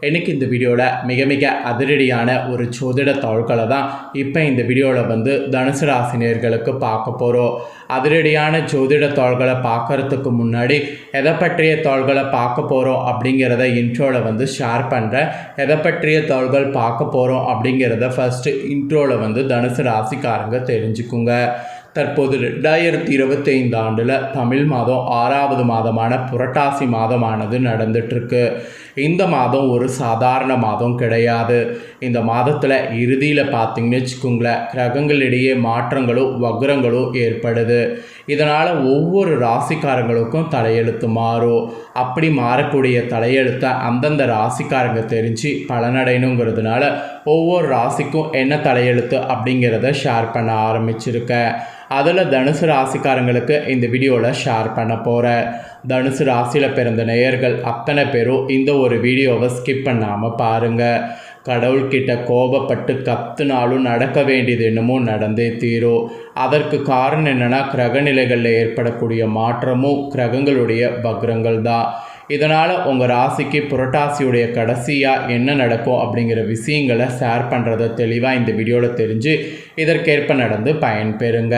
இன்றைக்கி இந்த வீடியோவில் மிக அதிரடியான ஒரு ஜோதிட தாள்களை தான் இப்போ இந்த வீடியோவில் வந்து தனுசு ராசினியர்களுக்கு பார்க்க போகிறோம். அதிரடியான ஜோதிட தாள்களை பார்க்குறதுக்கு முன்னாடி எதை பற்றிய தாள்களை பார்க்க போகிறோம் அப்படிங்கிறத இன்ட்ரோவில் வந்து ஷேர் பண்ணுறேன். எதை பற்றிய தாள்கள் பார்க்க போகிறோம் அப்படிங்கிறத ஃபஸ்ட்டு இன்ட்ரோவில் வந்து தனுசு ராசிக்காரங்க தெரிஞ்சுக்குங்க. தற்போது 2025 ஆண்டில் தமிழ் மாதம் 6வது மாதமான புரட்டாசி மாதமானது நடந்துட்டுருக்கு. இந்த மாதம் ஒரு சாதாரண மாதம் கிடையாது. இந்த மாதத்தில் இறுதியில் பார்த்திங்கன்னு வச்சுக்கோங்களேன், கிரகங்களிடையே மாற்றங்களும் வக்ரங்களும் ஏற்படுது. இதனால் ஒவ்வொரு ராசிக்காரங்களுக்கும் தலையெழுத்து மாறும். அப்படி மாறக்கூடிய தலையெழுத்தை அந்தந்த ராசிக்காரங்க தெரிஞ்சு பலனடையணுங்கிறதுனால ஒவ்வொரு ராசிக்கும் என்ன தலையெழுத்து அப்படிங்கிறத ஷேர் பண்ண ஆரம்பிச்சிருக்கேன். அதில் தனுசு ராசிக்காரங்களுக்கு இந்த வீடியோவில் ஷேர் பண்ண போகிறேன். தனுசு ராசியில் பிறந்த நேயர்கள் அத்தனை பேரும் இந்த ஒரு வீடியோவை ஸ்கிப் பண்ணாமல் பாருங்கள். கடவுள்கிட்ட கோபப்பட்டு கத்துனாலும் நடக்க வேண்டியது என்னமோ நடந்தே தீரும். அதற்கு காரணம் என்னென்னா, கிரகநிலைகளில் ஏற்படக்கூடிய மாற்றமும் கிரகங்களுடைய வக்ரங்கள் தான். இதனால் உங்கள் ராசிக்கு புரட்டாசியுடைய கடைசியாக என்ன நடக்கும் அப்படிங்கிற விஷயங்களை ஷேர் பண்ணுறதை தெளிவாக இந்த வீடியோவில் தெரிஞ்சு இதற்கேற்ப நடந்து பயன்பெறுங்க.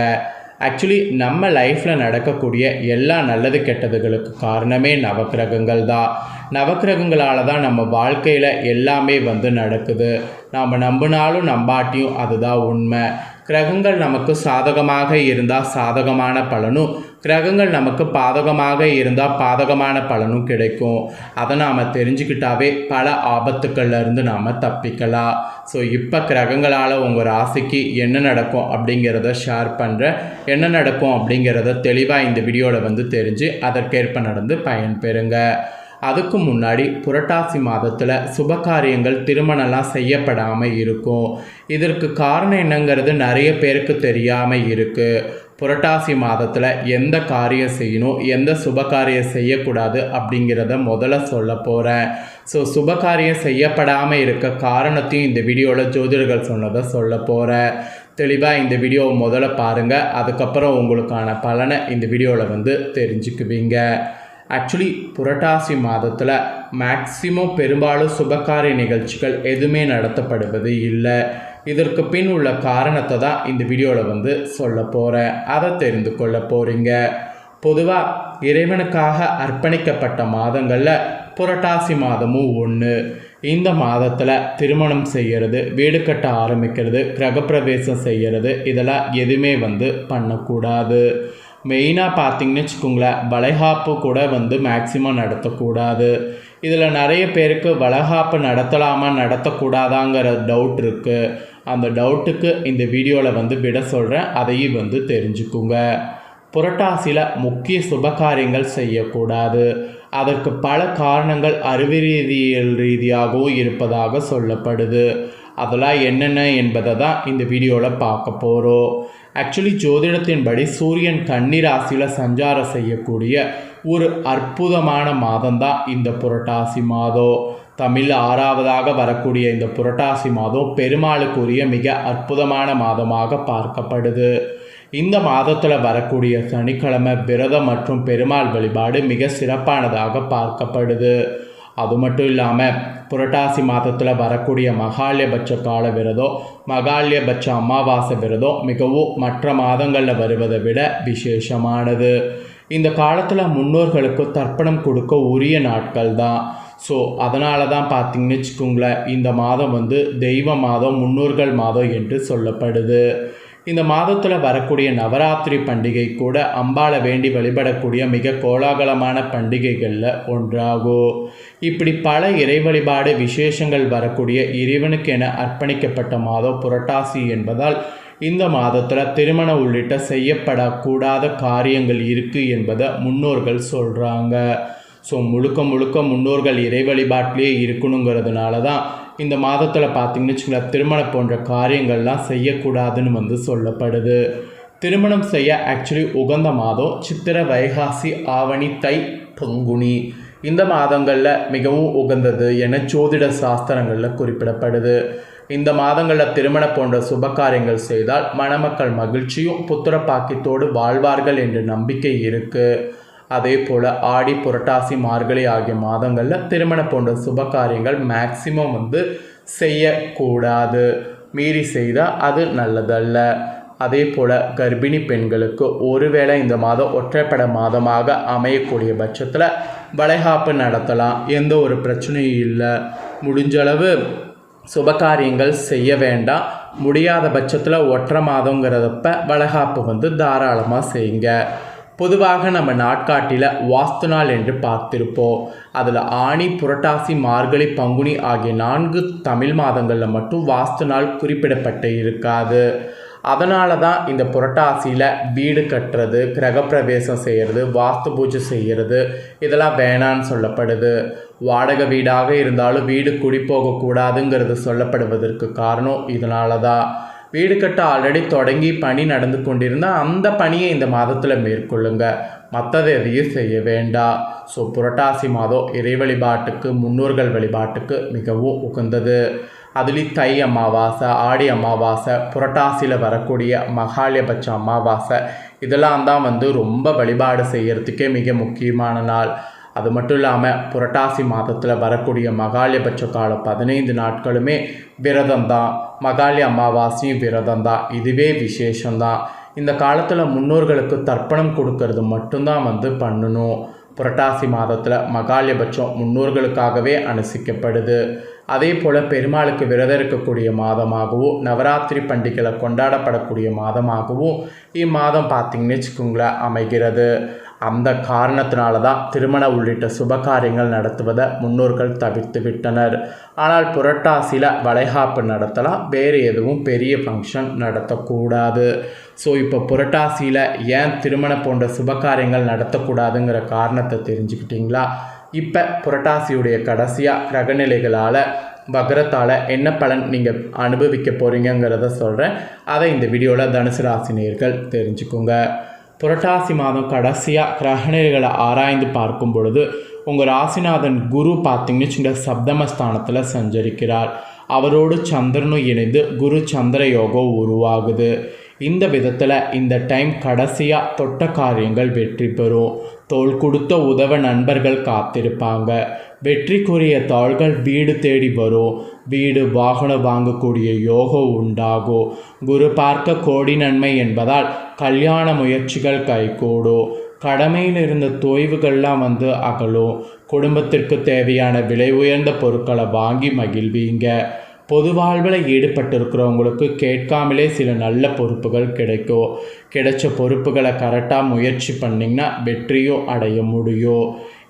ஆக்சுவலி நம்ம லைஃப்பில் நடக்கக்கூடிய எல்லா நல்லது கெட்டதுகளுக்கு காரணமே நவக்கிரகங்கள் தான். நவக்கிரகங்களால் தான் நம்ம வாழ்க்கையில் எல்லாமே வந்து நடக்குது. நாம் நம்பினாலும் நம்பாட்டியும் அதுதான் உண்மை. கிரகங்கள் நமக்கு சாதகமாக இருந்தால் சாதகமான பலனும், கிரகங்கள் நமக்கு பாதகமாக இருந்தால் பாதகமான பலனும் கிடைக்கும். அதை நாம் தெரிஞ்சுக்கிட்டாவே பல ஆபத்துக்கள்லேருந்து நாம் தப்பிக்கலாம். ஸோ இப்போ கிரகங்களால் உங்கள் ராசிக்கு என்ன நடக்கும் அப்படிங்கிறத ஷேர் பண்ணுறேன். என்ன நடக்கும் அப்படிங்கிறத தெளிவாக இந்த வீடியோவில் வந்து தெரிஞ்சு அதற்கேற்ப நடந்து பயன்பெறுங்க. அதுக்கு முன்னாடி புரட்டாசி மாதத்தில் சுபகாரியங்கள் திருமணம்லாம் செய்யப்படாமல் இருக்கும். இதற்கு காரணம் என்னங்கிறது நிறைய பேருக்கு தெரியாமல் இருக்குது. புரட்டாசி மாதத்தில் எந்த காரியம் செய்யணும், எந்த சுபகாரியம் செய்யக்கூடாது அப்படிங்கிறத முதல்ல சொல்ல போகிறேன். ஸோ சுபகாரியம் செய்யப்படாமல் இருக்க காரணத்தையும் இந்த வீடியோவில் ஜோதிடர்கள் சொன்னதை சொல்ல போகிறேன். தெளிவாக இந்த வீடியோவை முதல்ல பாருங்கள். அதுக்கப்புறம் உங்களுக்கான பலனை இந்த வீடியோவில் வந்து தெரிஞ்சுக்குவீங்க. ஆக்சுவலி புரட்டாசி மாதத்தில் மேக்சிமம் பெரும்பாலும் சுபகாரிய நிகழ்ச்சிகள் எதுவுமே நடத்தப்படுவது இல்லை. இதற்கு பின் உள்ள காரணத்தை தான் இந்த வீடியோவில் வந்து சொல்ல போகிறேன். அதை தெரிந்து கொள்ள போகிறீங்க. பொதுவாக இறைவனுக்காக அர்ப்பணிக்கப்பட்ட மாதங்களில் புரட்டாசி மாதமும் ஒன்று. இந்த மாதத்தில் திருமணம் செய்கிறது, வீடு கட்ட ஆரம்பிக்கிறது, கிரகப்பிரவேசம் செய்கிறது, இதெல்லாம் எதுவுமே வந்து பண்ணக்கூடாது. மெயினாக பார்த்திங்கன்னு வச்சுக்கோங்களேன், வளைகாப்பு கூட வந்து மேக்சிமம் நடத்தக்கூடாது. இதில் நிறைய பேருக்கு வளைகாப்பு நடத்தலாமா நடத்தக்கூடாதாங்கிற டவுட் இருக்குது. அந்த டவுட்டுக்கு இந்த வீடியோவில் வந்து விட சொல்கிறேன். அதையும் வந்து தெரிஞ்சுக்குங்க. புரட்டாசியில் முக்கிய சுபகாரியங்கள் செய்யக்கூடாது. அதற்கு பல காரணங்கள் அறிவியல் ரீதியாகவும் இருப்பதாக சொல்லப்படுது. அதெல்லாம் என்னென்ன என்பதை தான் இந்த வீடியோவில் பார்க்க போகிறோம். ஆக்சுவலி ஜோதிடத்தின்படி சூரியன் கன்னி ராசியில் சஞ்சாரம் செய்யக்கூடிய ஒரு அற்புதமான மாதம்தான் இந்த புரட்டாசி மாதம். தமிழ் 6வதாக வரக்கூடிய இந்த புரட்டாசி மாதம் பெருமாளுக்குரிய மிக அற்புதமான மாதமாக பார்க்கப்படுது. இந்த மாதத்தில் வரக்கூடிய சனிக்கிழமை விரதம் மற்றும் பெருமாள் வழிபாடு மிக சிறப்பானதாக பார்க்கப்படுது. அது மட்டும் இல்லாமல் புரட்டாசி மாதத்தில் வரக்கூடிய மகாலயபட்ச கால விரதம், மகாலயபட்ச அமாவாசை விரதம் மிகவும் மற்ற மாதங்களில் வருவதை விட விசேஷமானது. இந்த காலத்தில் முன்னோர்களுக்கு தர்ப்பணம் கொடுக்க உரிய நாட்கள் தான். ஸோ அதனால தான் பார்த்திங்கன்னு வச்சுக்கோங்களேன், இந்த மாதம் வந்து தெய்வ மாதம், முன்னோர்கள் மாதம் என்று சொல்லப்படுது. இந்த மாதத்தில் வரக்கூடிய நவராத்திரி பண்டிகை கூட அம்பாளை வேண்டி வழிபடக்கூடிய மிக கோலாகலமான பண்டிகைகளில் ஒன்றாகும். இப்படி பல இறை வழிபாடு விசேஷங்கள் வரக்கூடிய இறைவனுக்கு என அர்ப்பணிக்கப்பட்ட மாதம் புரட்டாசி என்பதால் இந்த மாதத்தில் திருமணம் உள்ளிட்ட செய்யப்படக்கூடாத காரியங்கள் இருக்குது என்பதை முன்னோர்கள் சொல்கிறாங்க. ஸோ முழுக்க முன்னோர்கள் இறை வழிபாட்டிலே இருக்கணுங்கிறதுனால தான் இந்த மாதத்தில் பார்த்திங்கன்னு வச்சுங்களேன், திருமணம் போன்ற காரியங்கள்லாம் செய்யக்கூடாதுன்னு வந்து சொல்லப்படுது. திருமணம் செய்ய ஆக்சுவலி உகந்த மாதம் சித்திரை, வைகாசி, ஆவணி, தை, பங்குனி இந்த மாதங்களில் மிகவும் உகந்தது என ஜோதிட சாஸ்திரங்களில் குறிப்பிடப்படுது. இந்த மாதங்களில் திருமணம் போன்ற சுபகாரியங்கள் செய்தால் மணமக்கள் மகிழ்ச்சியும் புத்திர பாக்கியத்தோடு வாழ்வார்கள் என்ற நம்பிக்கை இருக்குது. அதே போல் ஆடி புரட்டாசி மார்கழி ஆகிய மாதங்களில் திருமணம் போன்ற சுப காரியங்கள் மேக்சிமம் வந்து செய்யக்கூடாது. மீறி செய்தால் அது நல்லதல்ல. அதே போல் கர்ப்பிணி பெண்களுக்கு ஒருவேளை இந்த மாதம் ஒற்றைப்படை மாதமாக அமையக்கூடிய பட்சத்தில் வளைகாப்பு நடத்தலாம். எந்த ஒரு பிரச்சனையும் இல்லை. முடிஞ்சளவு சுபகாரியங்கள் செய்ய வேண்டாம். முடியாத பட்சத்தில் ஒற்றை மாதங்கிறதப்ப வளைகாப்பு வந்து தாராளமாக செய்யுங்க. பொதுவாக நம்ம நாட்காட்டியில் வாஸ்து நாள் என்று பார்த்திருப்போம். அதில் ஆனி புரட்டாசி மார்கழி பங்குனி ஆகிய 4 தமிழ் மாதங்களில் மட்டும் வாஸ்து நாள் குறிப்பிடப்பட்டு இருக்காது. அதனால தான் இந்த புரட்டாசியில் வீடு கட்டுறது, கிரகப்பிரவேசம் செய்கிறது, வாஸ்து பூஜை செய்கிறது இதெல்லாம் வேணான்னு சொல்லப்படுது. வாடகை வீடாக இருந்தாலும் வீடு குடி போகக்கூடாதுங்கிறது சொல்லப்படுவதற்கு காரணம் இதனால தான். வீடு கட்ட ஆல்ரெடி தொடங்கி பணி நடந்து கொண்டிருந்தால் அந்த பணியை இந்த மாதத்தில் மேற்கொள்ளுங்க. மற்றது எதையும் செய்ய வேண்டாம். ஸோ புரட்டாசி மாதம் இறை வழிபாட்டுக்கு, முன்னோர்கள் வழிபாட்டுக்கு மிகவும் உகந்தது. அதுலேயும் தை அமாவாசை, ஆடி அமாவாசை, புரட்டாசியில் வரக்கூடிய மகாலயபட்ச அமாவாசை இதெல்லாம் தான் வந்து ரொம்ப வழிபாடு செய்கிறதுக்கே மிக முக்கியமான நாள். அது மட்டும் இல்லாமல் புரட்டாசி மாதத்தில் வரக்கூடிய மகாலயபட்ச காலம் 15 நாட்களுமே விரதம்தான். மகாலய அமாவாசையும் விரதம்தான். இதுவே விசேஷம்தான். இந்த காலத்தில் முன்னோர்களுக்கு தர்ப்பணம் கொடுக்கறது மட்டும்தான் வந்து பண்ணணும். புரட்டாசி மாதத்தில் மகாலயபட்சம் முன்னோர்களுக்காகவே அனுசிக்கப்படுது. அதே போல் பெருமாளுக்கு விரதம் இருக்கக்கூடிய மாதமாகவும் நவராத்திரி பண்டிகைகளை கொண்டாடப்படக்கூடிய மாதமாகவும் இம்மாதம் பார்த்திங்கன்னு வச்சுக்கோங்களேன் அமைகிறது. அந்த காரணத்தினால தான் திருமண உள்ளிட்ட சுபகாரியங்கள் நடத்துவதை முன்னோர்கள் தவிர்த்து விட்டனர். ஆனால் புரட்டாசியில் வளைகாப்பு நடத்தலாம். வேறு எதுவும் பெரிய ஃபங்க்ஷன் நடத்தக்கூடாது. ஸோ இப்போ புரட்டாசியில் ஏன் திருமணம் போன்ற சுபகாரியங்கள் நடத்தக்கூடாதுங்கிற காரணத்தை தெரிஞ்சுக்கிட்டிங்களா? இப்போ புரட்டாசியுடைய கடைசியாக கிரகநிலைகளால் வக்ரத்தால் என்ன பலன் நீங்கள் அனுபவிக்க போகிறீங்கிறத சொல்கிறேன். அதை இந்த வீடியோவில் தனுசு ராசி நேயர்கள் தெரிஞ்சுக்கோங்க. புரட்டாசி மாதம் கடைசியாக கிரகநிலைகளை ஆராய்ந்து பார்க்கும் பொழுது உங்கள் ராசிநாதன் குரு பார்த்திங்கன்னு சின்ன சப்தமஸ்தானத்தில் சஞ்சரிக்கிறார். அவரோடு சந்திரனும் இணைந்து குரு சந்திர யோகம் உருவாகுது. இந்த விதத்தில் இந்த டைம் கடைசியாக தொட்ட காரியங்கள் வெற்றி பெறும். தோள் கொடுத்த உதவ நண்பர்கள் காத்திருப்பாங்க. வெற்றிக்குரிய தாள்கள் வீடு தேடி வரும். வீடு வாகனம் வாங்கக்கூடிய யோகம் உண்டாகும். குரு பார்க்க கோடி நன்மை என்பதால் கல்யாண முயற்சிகள் கைகூடும். கடமையில் இருந்த தொய்வுகள்லாம் வந்து அகலும். குடும்பத்திற்கு தேவையான விலை உயர்ந்த பொருட்களை வாங்கி மகிழ்வீங்க. பொது வாழ்வில் ஈடுபட்டிருக்கிறவங்களுக்கு கேட்காமலே சில நல்ல பொறுப்புகள் கிடைக்கும். கிடைச்ச பொறுப்புகளை கரெக்டாக முயற்சி பண்ணிங்கன்னா வெற்றியும் அடைய முடியும்.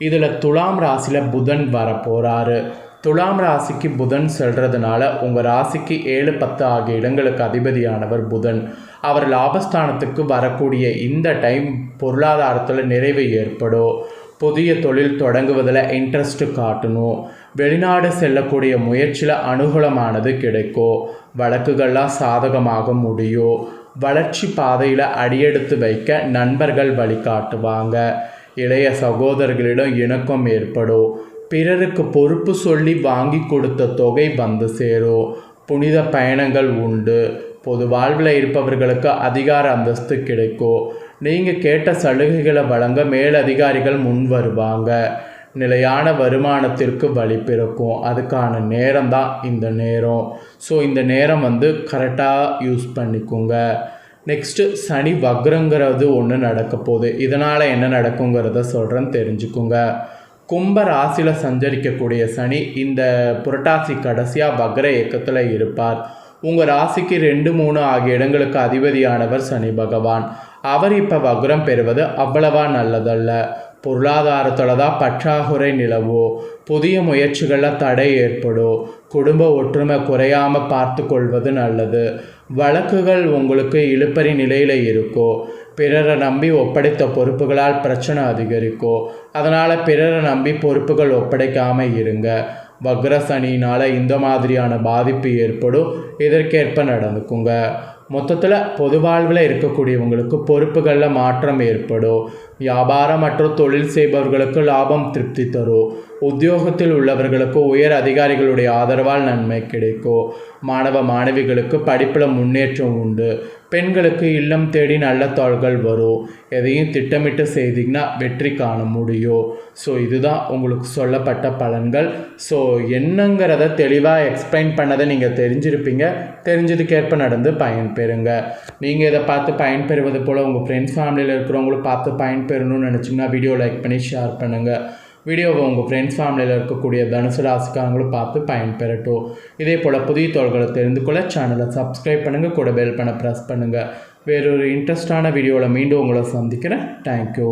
இதில் துலாம் ராசியில் புதன் வரப்போகிறாரு. துலாம் ராசிக்கு புதன் செல்றதுனால உங்கள் ராசிக்கு 7, 10 ஆகிய இடங்களுக்கு அதிபதியானவர் புதன். அவர் லாபஸ்தானத்துக்கு வரக்கூடிய இந்த டைம் பொருளாதாரத்தில் நிறைவு ஏற்படும். புதிய தொழில் தொடங்குவதில் இன்ட்ரெஸ்ட்டு காட்டணும். வெளிநாடு செல்லக்கூடிய முயற்சியில் அனுகூலமானது கிடைக்கும். வழக்குகள்லாம் சாதகமாக முடியும். வளர்ச்சி பாதையில் அடியெடுத்து வைக்க நண்பர்கள் வழிகாட்டுவாங்க. இளைய சகோதரர்களிடம் இணக்கம் ஏற்படும். பிறருக்கு பொறுப்பு சொல்லி வாங்கி கொடுத்த தொகை வந்து சேரும். புனித பயணங்கள் உண்டு. பொது வாழ்வில் இருப்பவர்களுக்கு அதிகார அந்தஸ்து கிடைக்கும். நீங்கள் கேட்ட சலுகைகளை வழங்க மேலதிகாரிகள் முன் வருவாங்க. நிலையான வருமானத்திற்கு வழி பிறக்கும். அதுக்கான நேரம் தான் இந்த நேரம். ஸோ இந்த நேரம் வந்து கரெக்டாக யூஸ் பண்ணிக்கோங்க. நெக்ஸ்ட்டு சனி வக்ரங்கிறது ஒன்று நடக்க போகுது. இதனால் என்ன நடக்குங்கிறத சொல்கிறேன்னு தெரிஞ்சுக்கோங்க. கும்ப ராசியில் சஞ்சரிக்கக்கூடிய சனி இந்த புரட்டாசி கடைசியாக வக்ர இயக்கத்தில் இருப்பார். உங்கள் ராசிக்கு 2, 3 ஆகிய இடங்களுக்கு அதிபதியானவர் சனி பகவான். அவர் இப்போ வக்ரம் பெறுவது அவ்வளவா நல்லதல்ல. பொருளாதாரத்தில் தான் பற்றாக்குறை நிலவும். புதிய முயற்சிகளில் தடை ஏற்படும். குடும்ப ஒற்றுமை குறையாமல் பார்த்து கொள்வது நல்லது. வழக்குகள் உங்களுக்கு இழுபறி நிலையில் இருக்கும். பிறரை நம்பி ஒப்படைத்த பொறுப்புகளால் பிரச்சனை அதிகரிக்கும். அதனால் பிறரை நம்பி பொறுப்புகள் ஒப்படைக்காமல் இருங்க. வக்ர சனியினால் இந்த மாதிரியான பாதிப்பு ஏற்படும். இதற்கேற்ப நடந்துக்குங்க. மொத்தத்தில் பொது வாழ்வில் இருக்கக்கூடியவங்களுக்கு பொறுப்புகளில் மாற்றம் ஏற்படும். வியாபாரம் மற்றும் தொழில் செய்பவர்களுக்கு லாபம் திருப்தி தரும். உத்தியோகத்தில் உள்ளவர்களுக்கு உயர் அதிகாரிகளுடைய ஆதரவால் நன்மை கிடைக்கும். மாணவ மாணவிகளுக்கு படிப்பில் முன்னேற்றம் உண்டு. பெண்களுக்கு இல்லம் தேடி நல்ல தாள்கள் வரும். எதையும் திட்டமிட்டு செய்திங்கன்னா வெற்றி காண முடியும். ஸோ இதுதான் உங்களுக்கு சொல்லப்பட்ட பலன்கள். ஸோ என்னங்கிறத தெளிவாக எக்ஸ்பிளைன் பண்ணதை நீங்கள் தெரிஞ்சிருப்பீங்க. தெரிஞ்சதுக்கேற்ப நடந்து பயன்பெறுங்க. நீங்கள் இதை பார்த்து பயன்பெறுவது போல் உங்கள் ஃப்ரெண்ட்ஸ் ஃபேமிலியில் இருக்கிறவங்களும் பார்த்து பயன்பெறணும்னு நினச்சிங்கன்னா வீடியோ லைக் பண்ணி ஷேர் பண்ணுங்கள். வீடியோவை உங்கள் ஃப்ரெண்ட்ஸ் ஃபேமிலியில் இருக்கக்கூடிய தனுசு ராசிக்காரங்களும் பார்த்து பயன்பெறட்டும். இதே போல் புதிய தகவல்களை தெரிந்து கொள்ள சேனலை சப்ஸ்கிரைப் பண்ணுங்கள், கூட பெல் பண்ண ப்ரெஸ் பண்ணுங்கள். வேறொரு இன்ட்ரெஸ்டான வீடியோவில் மீண்டும் உங்களை சந்திக்கிறேன். தேங்க்யூ.